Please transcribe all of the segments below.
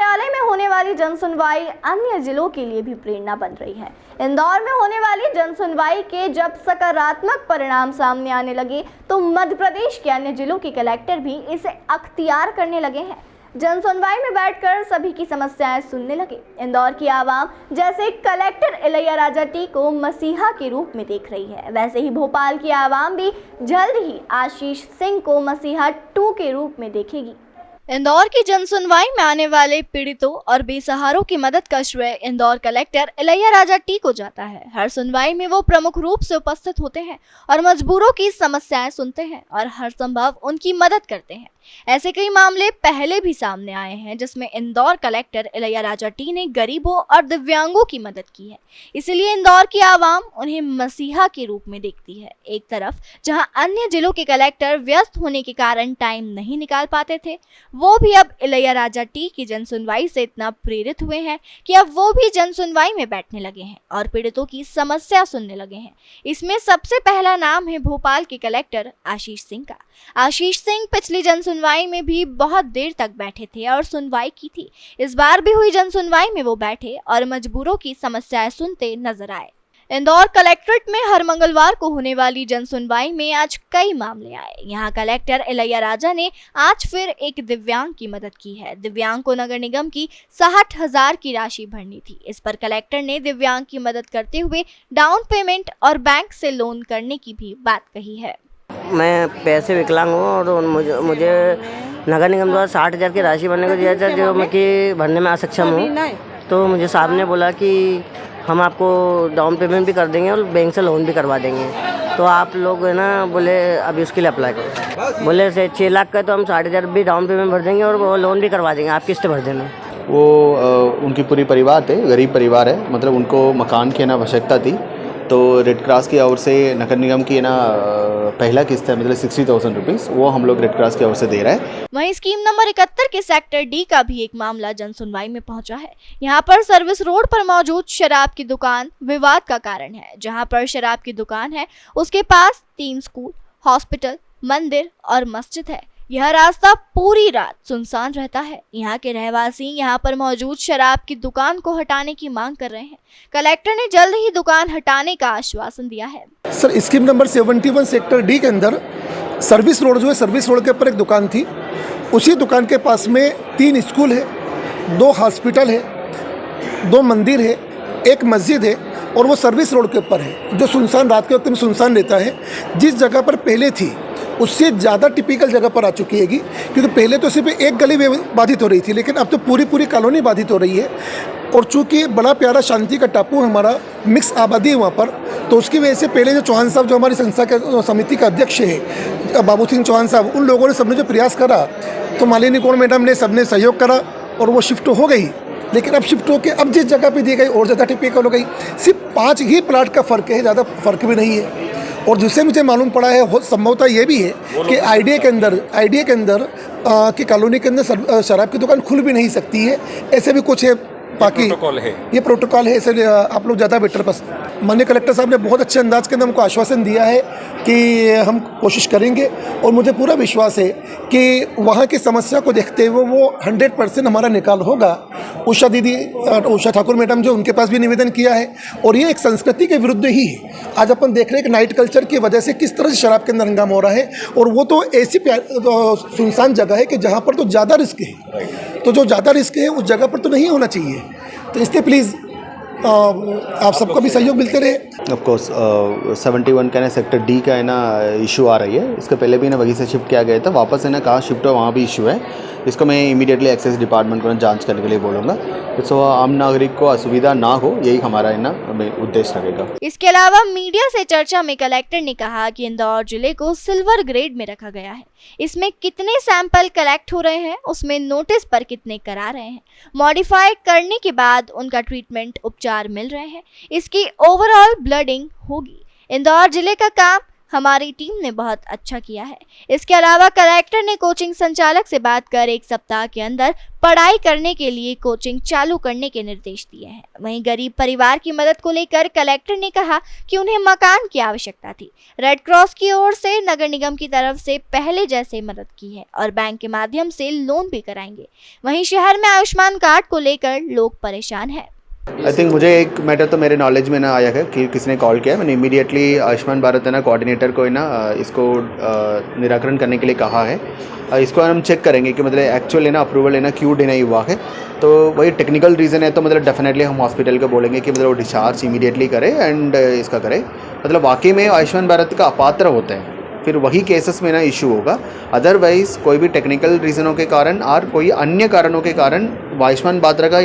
न्यायालय में होने वाली जनसुनवाई अन्य जिलों के लिए भी प्रेरणा बन रही है। इंदौर में होने वाली जनसुनवाई के जब सकारात्मक परिणाम सामने आने लगे तो मध्य प्रदेश के अन्य जिलों के कलेक्टर भी इसे अख्तियार करने लगे हैं। जनसुनवाई में बैठकर सभी की समस्याएं सुनने लगे। इंदौर की आवाम जैसे कलेक्टर इलैयाराजा टी को मसीहा के रूप में देख रही है, वैसे ही भोपाल की आवाम भी जल्द ही आशीष सिंह को मसीहा 2 के रूप में देखेगी। इंदौर की जनसुनवाई में आने वाले पीड़ितों और बेसहारों की मदद का श्रेय इंदौर कलेक्टर इलैयाराजा टी को जाता है। हर सुनवाई में वो प्रमुख रूप से उपस्थित होते हैं और मजबूरों की समस्याएं सुनते हैं और हर संभव उनकी मदद करते हैं। ऐसे कई मामले पहले भी सामने आए हैं जिसमें इंदौर कलेक्टर इलैयाराजा टी ने गरीबों और दिव्यांगों की मदद की है। इसीलिए इंदौर की आवाम उन्हें मसीहा के रूप में देखती है। एक तरफ जहां अन्य जिलों के कलेक्टर व्यस्त होने के कारण टाइम नहीं निकाल पाते थे, वो भी अब इलैयाराजा टी की जनसुनवाई से इतना प्रेरित हुए हैं कि अब वो भी जनसुनवाई में बैठने लगे हैं और पीड़ितों की समस्या सुनने लगे हैं। इसमें सबसे पहला नाम है भोपाल के कलेक्टर आशीष सिंह का। आशीष सिंह पिछली जनसुनवाई में भी बहुत देर तक बैठे थे और सुनवाई की थी। इस बार भी हुई जनसुनवाई में वो बैठे और मजबूरों की समस्याएं सुनते नजर आए। इंदौर कलेक्ट्रेट में हर मंगलवार को होने वाली जनसुनवाई में आज कई मामले आए। यहाँ कलेक्टर इलैयाराजा ने आज फिर एक दिव्यांग की मदद की है। दिव्यांग को नगर निगम की 60,000 की राशि भरनी थी। इस पर कलेक्टर ने दिव्यांग की मदद करते हुए डाउन पेमेंट और बैंक से लोन करने की भी बात कही है। मैं पैसे विकलांग हूँ और मुझे नगर निगम द्वारा 60,000 की राशि भरने को दिया था, जो मैं कि भरने में असक्षम हूँ। तो मुझे साहब ने बोला कि हम आपको डाउन पेमेंट भी कर देंगे और बैंक से लोन भी करवा देंगे। तो आप लोग है ना, बोले अभी उसके लिए अप्लाई करो। बोले से 6 लाख का तो हम 60,000 भी डाउन पेमेंट भर देंगे और वो लोन भी करवा देंगे, आप किस्त भर देना। वो उनकी पूरी परिवार थे, गरीब परिवार है, मतलब उनको मकान की ना आवश्यकता थी। तो रेड क्रॉस की ओर से नगर निगम की ना पहला किस्त है, मतलब 60,000 रुपीज़, वो हम लोग रेड क्रॉस की ओर से दे रहा है। वहीं स्कीम नंबर 71 के सेक्टर डी का भी एक मामला जनसुनवाई में पहुंचा है। यहां पर सर्विस रोड पर मौजूद शराब की दुकान विवाद का कारण है। जहां पर शराब की दुकान है उसके पास 3 स्कूल, हॉस्पिटल, मंदिर और मस्जिद है। यह रास्ता पूरी रात सुनसान रहता है। यहाँ के रहवासी यहाँ पर मौजूद शराब की दुकान को हटाने की मांग कर रहे हैं। कलेक्टर ने जल्द ही दुकान हटाने का आश्वासन दिया है। Sir, scheme number 71 sector D के अंदर सर्विस रोड जो है, सर्विस रोड के ऊपर एक दुकान थी। उसी दुकान के पास में 3 स्कूल है, 2 हॉस्पिटल है, 2 मंदिर है, 1 मस्जिद है और वो सर्विस रोड के ऊपर है, जो सुनसान रात के वक्त में सुनसान रहता है। जिस जगह पर पहले थी उससे ज़्यादा टिपिकल जगह पर आ चुकी है, क्योंकि पहले तो सिर्फ एक गली बाधित हो रही थी, लेकिन अब तो पूरी कॉलोनी बाधित हो रही है। और चूँकि बड़ा प्यारा शांति का टापू हमारा मिक्स आबादी है वहाँ पर, तो उसकी वजह से पहले जो चौहान साहब, जो हमारी संस्था के समिति का अध्यक्ष है बाबू सिंह चौहान साहब, उन लोगों ने सबने जो प्रयास करा, तो मालिनी कौर मैडम ने सबने सहयोग करा और वो शिफ्ट हो गई। लेकिन अब शिफ्ट होकर अब जिस जगह पे दी गई और ज़्यादा टिपिकल हो गई। सिर्फ 5 ही प्लाट का फ़र्क है, ज़्यादा फ़र्क भी नहीं है। और जिससे मुझे मालूम पड़ा है, संभवतः ये भी है कि आईडीए के अंदर की कॉलोनी के अंदर शराब की दुकान खुल भी नहीं सकती है, ऐसे भी कुछ है। बाकी ये प्रोटोकॉल है, इसलिए आप लोग ज़्यादा बेटर। बस माननीय कलेक्टर साहब ने बहुत अच्छे अंदाज के अंदर हमको आश्वासन दिया है कि हम कोशिश करेंगे और मुझे पूरा विश्वास है कि वहाँ की समस्या को देखते हुए वो 100% हमारा निकाल होगा। उषा ठाकुर मैडम जो, उनके पास भी निवेदन किया है और ये एक संस्कृति के विरुद्ध ही है। आज अपन देख रहे हैं कि नाइट कल्चर की वजह से किस तरह से शराब के अंदर हंगामा हो रहा है, और वो तो ऐसी सुनसान जगह है कि जहाँ पर तो ज़्यादा रिस्क है। तो जो ज़्यादा रिस्क है उस जगह पर तो नहीं होना चाहिए। तो इसलिए प्लीज़ आप सबका भी सहयोग मिलते रहे। ऑफ कोर्स 71 का ना सेक्टर डी का है ना इशू आ रही है। इसके पहले भी ना वहीं से शिफ्ट किया गया था, वापस है ना कहाँ शिफ्ट हो वहाँ भी इशू है। इसको मैं इमीडिएटली एक्सेस डिपार्टमेंट को जांच करने के लिए बोलूँगा, तो आम नागरिक को असुविधा ना हो, यही हमारा है ना उद्देश्य रहेगा। इसके अलावा मीडिया से चर्चा में कलेक्टर ने कहा कि इंदौर जिले को सिल्वर ग्रेड में रखा गया है। इसमें कितने सैंपल कलेक्ट हो रहे हैं, उसमें नोटिस पर कितने करा रहे हैं, मॉडिफाई करने के बाद उनका ट्रीटमेंट उपचार मिल रहे हैं, इसकी ओवरऑल ब्लडिंग होगी। इंदौर जिले का काम हमारी टीम ने बहुत अच्छा किया है। इसके अलावा कलेक्टर ने कोचिंग संचालक से बात कर 1 सप्ताह के अंदर पढ़ाई करने के लिए कोचिंग चालू करने के निर्देश दिए हैं। वहीं गरीब परिवार की मदद को लेकर कलेक्टर ने कहा कि उन्हें मकान की आवश्यकता थी। रेड क्रॉस की ओर से नगर निगम की तरफ से पहले जैसे मदद की है और बैंक के माध्यम से लोन भी कराएंगे। वहीं शहर में आयुष्मान कार्ड को लेकर लोग परेशान हैं। आई थिंक मुझे एक मैटर तो मेरे नॉलेज में ना आया है कि किसने कॉल किया। मैंने इमीडिएटली आयुष्मान भारत है ना कोऑर्डिनेटर को है ना इसको निराकरण करने के लिए कहा है। इसको हम चेक करेंगे कि मतलब एक्चुअल है ना अप्रूवल है ना क्यों डिनाई हुआ है। तो वही टेक्निकल रीज़न है तो मतलब डेफिनेटली हम हॉस्पिटल को बोलेंगे कि मतलब वो डिस्चार्ज इमीडिएटली करे एंड इसका करे। मतलब वाकई में आयुष्मान भारत का अपात्र होते हैं फिर वही केसेस में ना इशू होगा। अदरवाइज़ कोई भी टेक्निकल रीज़नों के कारण और कोई अन्य कारणों के कारण आयुष्मान भारत का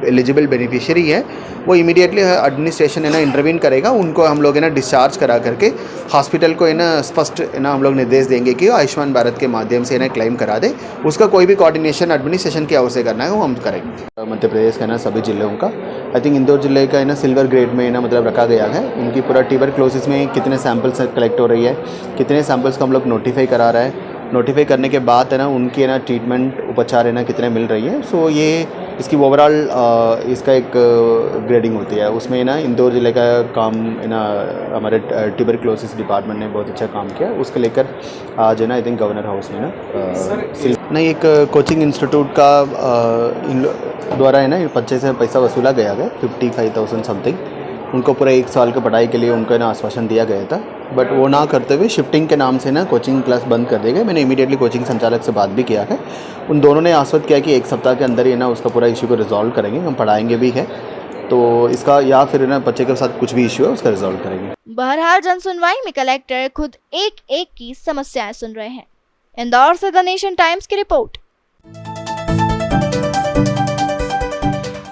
एलिजिबल बेनिफिशियरी है वो इमीडिएटली एडमिनिस्ट्रेशन है ना इंटरवीन करेगा। उनको हम लोग है ना डिस्चार्ज करा करके हॉस्पिटल को है ना स्पष्ट है ना हम लोग निर्देश देंगे कि आयुष्मान भारत के माध्यम से है ना क्लेम करा दे। उसका कोई भी कोऑर्डिनेशन एडमिनिस्ट्रेशन की ओर से करना है वो हम करेंगे। मध्य प्रदेश का ना सभी जिलों का आई थिंक इंदौर जिले का है ना सिल्वर ग्रेड में ना मतलब रखा गया है। उनकी पूरा ट्यूबरक्लोसिस में कितने सैंपल्स कलेक्ट हो रही है, कितने सैंपल्स को हम लोग नोटिफाई करा रहा है, नोटिफाई करने के बाद है ना उनकी है ना ट्रीटमेंट उपचार है ना कितने मिल रही है। सो ये इसकी ओवरऑल इसका एक ग्रेडिंग होती है। उसमें ना इंदौर जिले का काम है ना हमारे ट्यूबरक्लोसिस डिपार्टमेंट ने बहुत अच्छा काम किया। उसके लेकर आज है ना आई थिंक गवर्नर हाउस में ना एक कोचिंग इंस्टीट्यूट का द्वारा है ना बच्चे से पैसा वसूला गया है 55,000 समथिंग। उनको पूरा 1 साल की पढ़ाई के लिए उनको ना आश्वासन दिया गया था बट वो ना करते हुए शिफ्टिंग के नाम से ना कोचिंग क्लास बंद कर दिए गए। मैंने इमीडिएटली कोचिंग संचालक से बात भी किया है। उन दोनों ने आश्वस्त किया कि 1 सप्ताह के अंदर ही ना उसका पूरा इशू को रिजॉल्व करेंगे, हम पढ़ाएंगे भी है तो इसका या फिर ना बच्चे के साथ कुछ भी इशू है उसका रिजॉल्व करेंगे। बहरहाल जन सुनवाई में कलेक्टर खुद एक एक की समस्याएं सुन रहे हैं। इंदौर से द नेशन टाइम्स की रिपोर्ट।